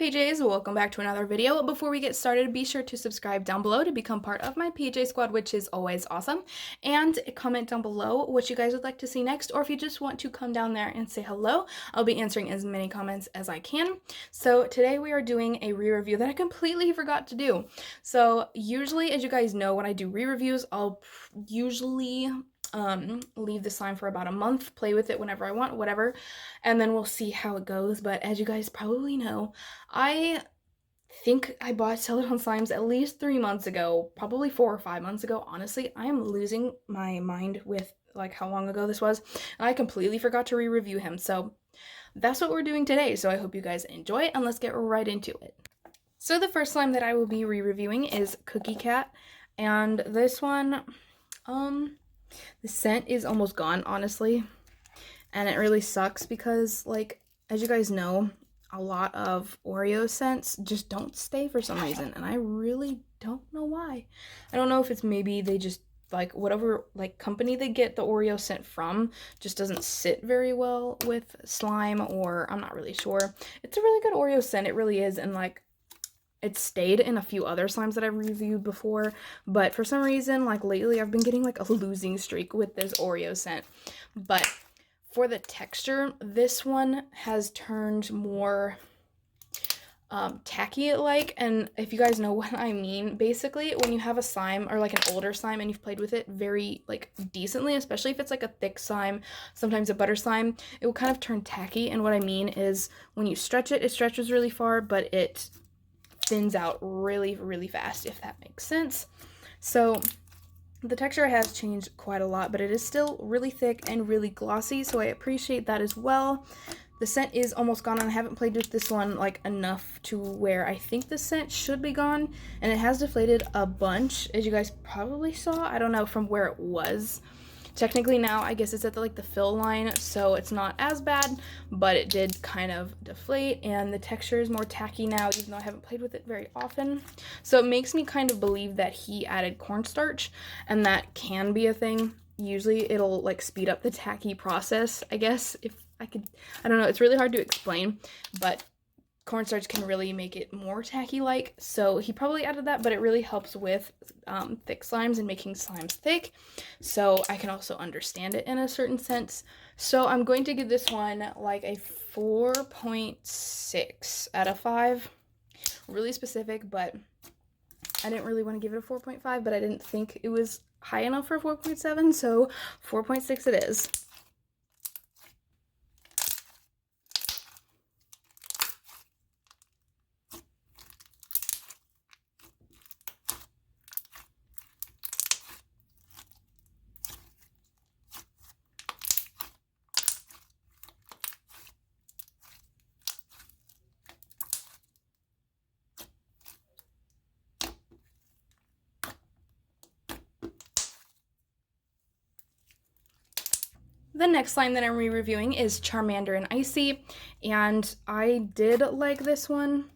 PJs, welcome back to another video. Before we get started, be sure to subscribe down below to become part of my PJ squad, which is always awesome. And comment down below what you guys would like to see next, or if you just want to come down there and say hello, I'll be answering as many comments as I can. So today we are doing a re-review that I completely forgot to do. So usually, as you guys know, when I do re-reviews, I'll usually leave the slime for about a month, play with it whenever I want, whatever, and then we'll see how it goes. But as you guys probably know, I think I bought Celadon slimes at least 3 months ago, probably 4 or 5 months ago. Honestly, I am losing my mind with like how long ago this was, and I completely forgot to re-review him. So that's what we're doing today. So I hope you guys enjoy it, and let's get right into it. So the first slime that I will be re-reviewing is Cookie Cat, and this one, the scent is almost gone, honestly, and it really sucks because, like, as you guys know, a lot of Oreo scents just don't stay for some reason, and I really don't know why. I don't know if it's maybe they just, like, whatever, like, company they get the Oreo scent from just doesn't sit very well with slime, or I'm not really sure. It's a really good Oreo scent, it really is, and, like, it stayed in a few other slimes that I've reviewed before, but for some reason, like lately, I've been getting like a losing streak with this Oreo scent. But for the texture, this one has turned more tacky-like, and if you guys know what I mean, basically when you have a slime or like an older slime and you've played with it very like decently, especially if it's like a thick slime, sometimes a butter slime, it will kind of turn tacky. And what I mean is when you stretch it, it stretches really far, but it thins out really fast, if that makes sense. So the texture has changed quite a lot, but it is still really thick and really glossy, so I appreciate that as well. The scent is almost gone, and I haven't played with this one like enough to where I think the scent should be gone, and it has deflated a bunch, as you guys probably saw. I don't know from where it was. Technically now, I guess it's at the fill line, so it's not as bad, but it did kind of deflate, and the texture is more tacky now, even though I haven't played with it very often. So it makes me kind of believe that he added cornstarch, and that can be a thing. Usually it'll like speed up the tacky process, I guess, if I could, I don't know, it's really hard to explain, but cornstarch can really make it more tacky-like, so he probably added that, but it really helps with thick slimes and making slimes thick, so I can also understand it in a certain sense. So I'm going to give this one like a 4.6 out of 5. Really specific, but I didn't really want to give it a 4.5, but I didn't think it was high enough for 4.7, so 4.6 it is. The next slime that I'm re-reviewing is Charmander Icy, and I did like this one,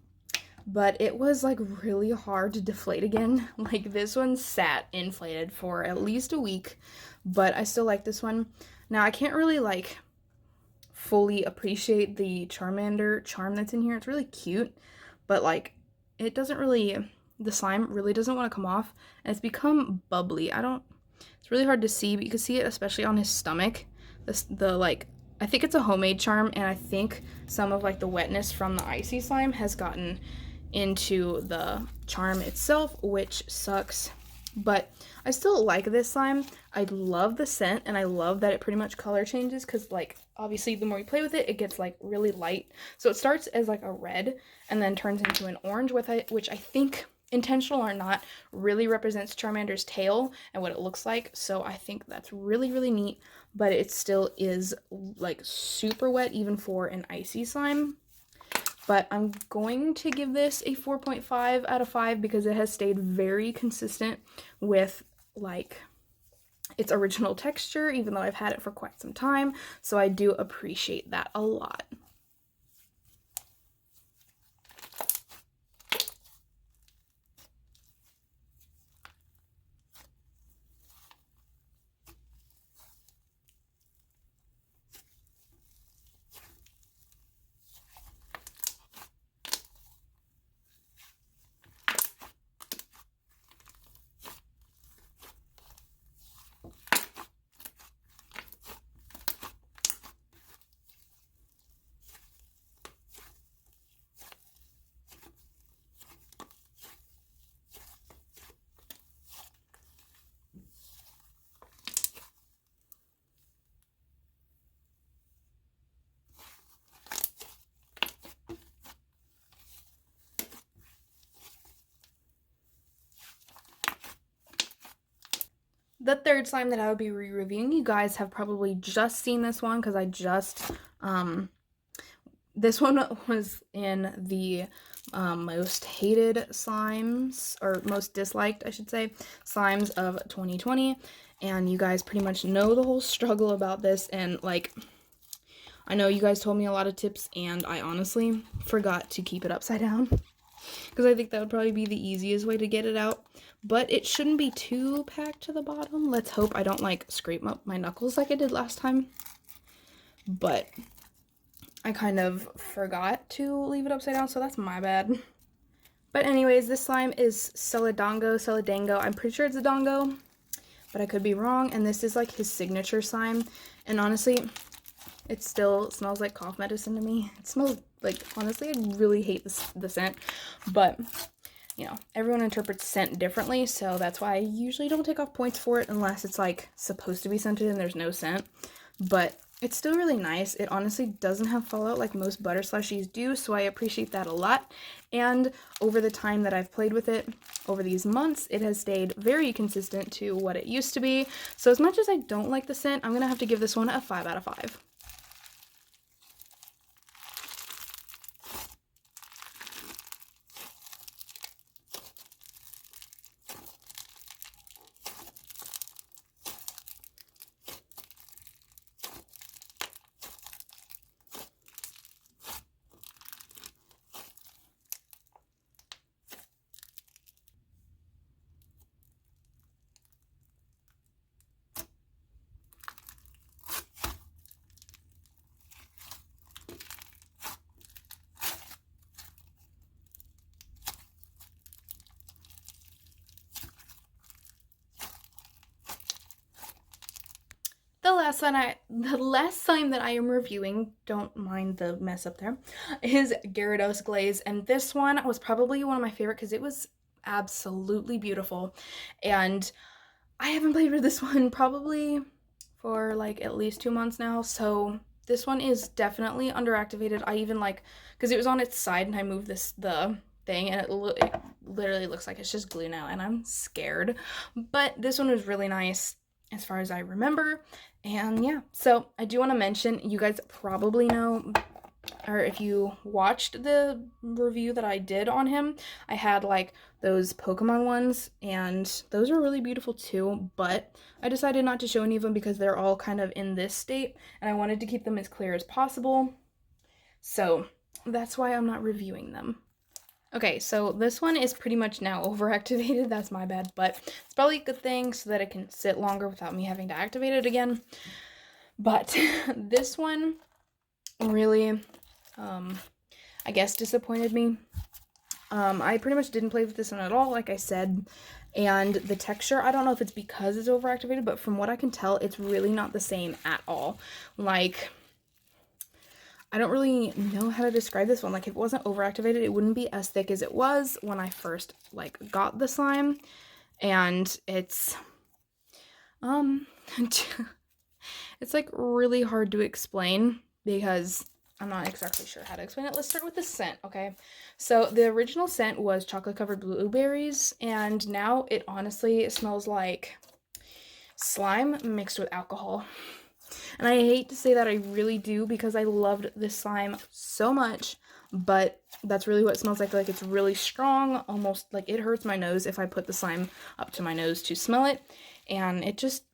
but it was like really hard to deflate again. Like this one sat inflated for at least a week, but I still like this one. Now I can't really like fully appreciate the Charmander charm that's in here. It's really cute, but like it doesn't really, the slime really doesn't want to come off, and it's become bubbly. It's really hard to see, but you can see it especially on his stomach. Like, I think it's a homemade charm, and I think some of like the wetness from the icy slime has gotten into the charm itself, which sucks. But I still like this slime. I love the scent, and I love that it pretty much color changes, because like obviously the more you play with it, it gets like really light. So it starts as like a red and then turns into an orange, with it, which I think, intentional or not, really represents Charmander's tail and what it looks like. So I think that's really neat, but it still is like super wet even for an icy slime. But I'm going to give this a 4.5 out of 5 because it has stayed very consistent with like its original texture, even though I've had it for quite some time. So I do appreciate that a lot. the third slime that I would be re-reviewing, you guys have probably just seen this one because I just, this one was in the most hated slimes, or most disliked, I should say, slimes of 2020. And you guys pretty much know the whole struggle about this. And like, I know you guys told me a lot of tips, and I honestly forgot to keep it upside down because I think that would probably be the easiest way to get it out. But it shouldn't be too packed to the bottom. Let's hope I don't like scrape up my knuckles like I did last time. But I kind of forgot to leave it upside down, so that's my bad. But anyways, this slime is Saladango. I'm pretty sure it's a dongo, but I could be wrong. And this is like his signature slime. And honestly, it still smells like cough medicine to me. It smells like, honestly, I really hate the scent. But, you know, everyone interprets scent differently, so that's why I usually don't take off points for it unless it's like supposed to be scented and there's no scent. But it's still really nice. It honestly doesn't have fallout like most butter slushies do, so I appreciate that a lot. And over the time that I've played with it, over these months, it has stayed very consistent to what it used to be. So as much as I don't like the scent, I'm going to have to give this one a 5 out of 5. The last slime that I am reviewing, don't mind the mess up there, is Gorados Glaze. And this one was probably one of my favorite because it was absolutely beautiful. And I haven't played with this one probably for like at least 2 months now. So this one is definitely underactivated. I even like, because it was on its side and I moved the thing, and it literally looks like it's just glue now, and I'm scared. But this one was really nice as far as I remember. And yeah, so I do want to mention, you guys probably know, or if you watched the review that I did on him, I had like those Pokemon ones, and those are really beautiful too, but I decided not to show any of them because they're all kind of in this state, and I wanted to keep them as clear as possible. So that's why I'm not reviewing them. Okay, so this one is pretty much now overactivated. That's my bad, but it's probably a good thing so that it can sit longer without me having to activate it again. But this one really, I guess, disappointed me. I pretty much didn't play with this one at all, like I said, and the texture, I don't know if it's because it's overactivated, but from what I can tell, it's really not the same at all. Like, I don't really know how to describe this one. Like, if it wasn't overactivated, it wouldn't be as thick as it was when I first, like, got the slime. And it's, it's, like, really hard to explain because I'm not exactly sure how to explain it. Let's start with the scent, okay? So, the original scent was chocolate-covered blueberries, and now it honestly smells like slime mixed with alcohol. And I hate to say that, I really do, because I loved this slime so much, but that's really what it smells like. Like, it's really strong, almost like it hurts my nose if I put the slime up to my nose to smell it, and it just,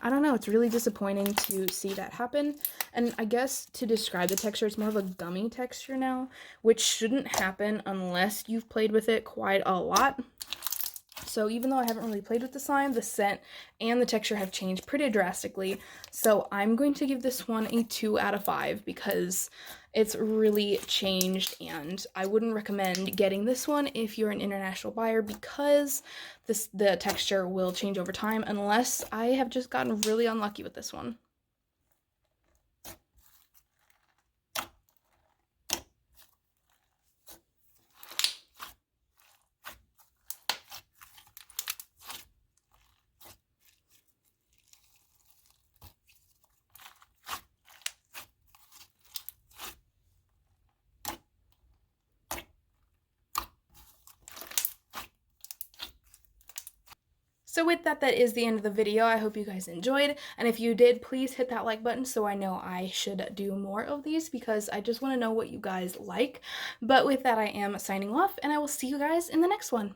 I don't know, it's really disappointing to see that happen. And I guess to describe the texture, it's more of a gummy texture now, which shouldn't happen unless you've played with it quite a lot. So even though I haven't really played with the slime, the scent and the texture have changed pretty drastically. So I'm going to give this one a 2 out of 5 because it's really changed, and I wouldn't recommend getting this one if you're an international buyer because the texture will change over time, unless I have just gotten really unlucky with this one. So with that, that is the end of the video. I hope you guys enjoyed, and if you did, please hit that like button so I know I should do more of these, because I just want to know what you guys like. But with that, I am signing off, and I will see you guys in the next one.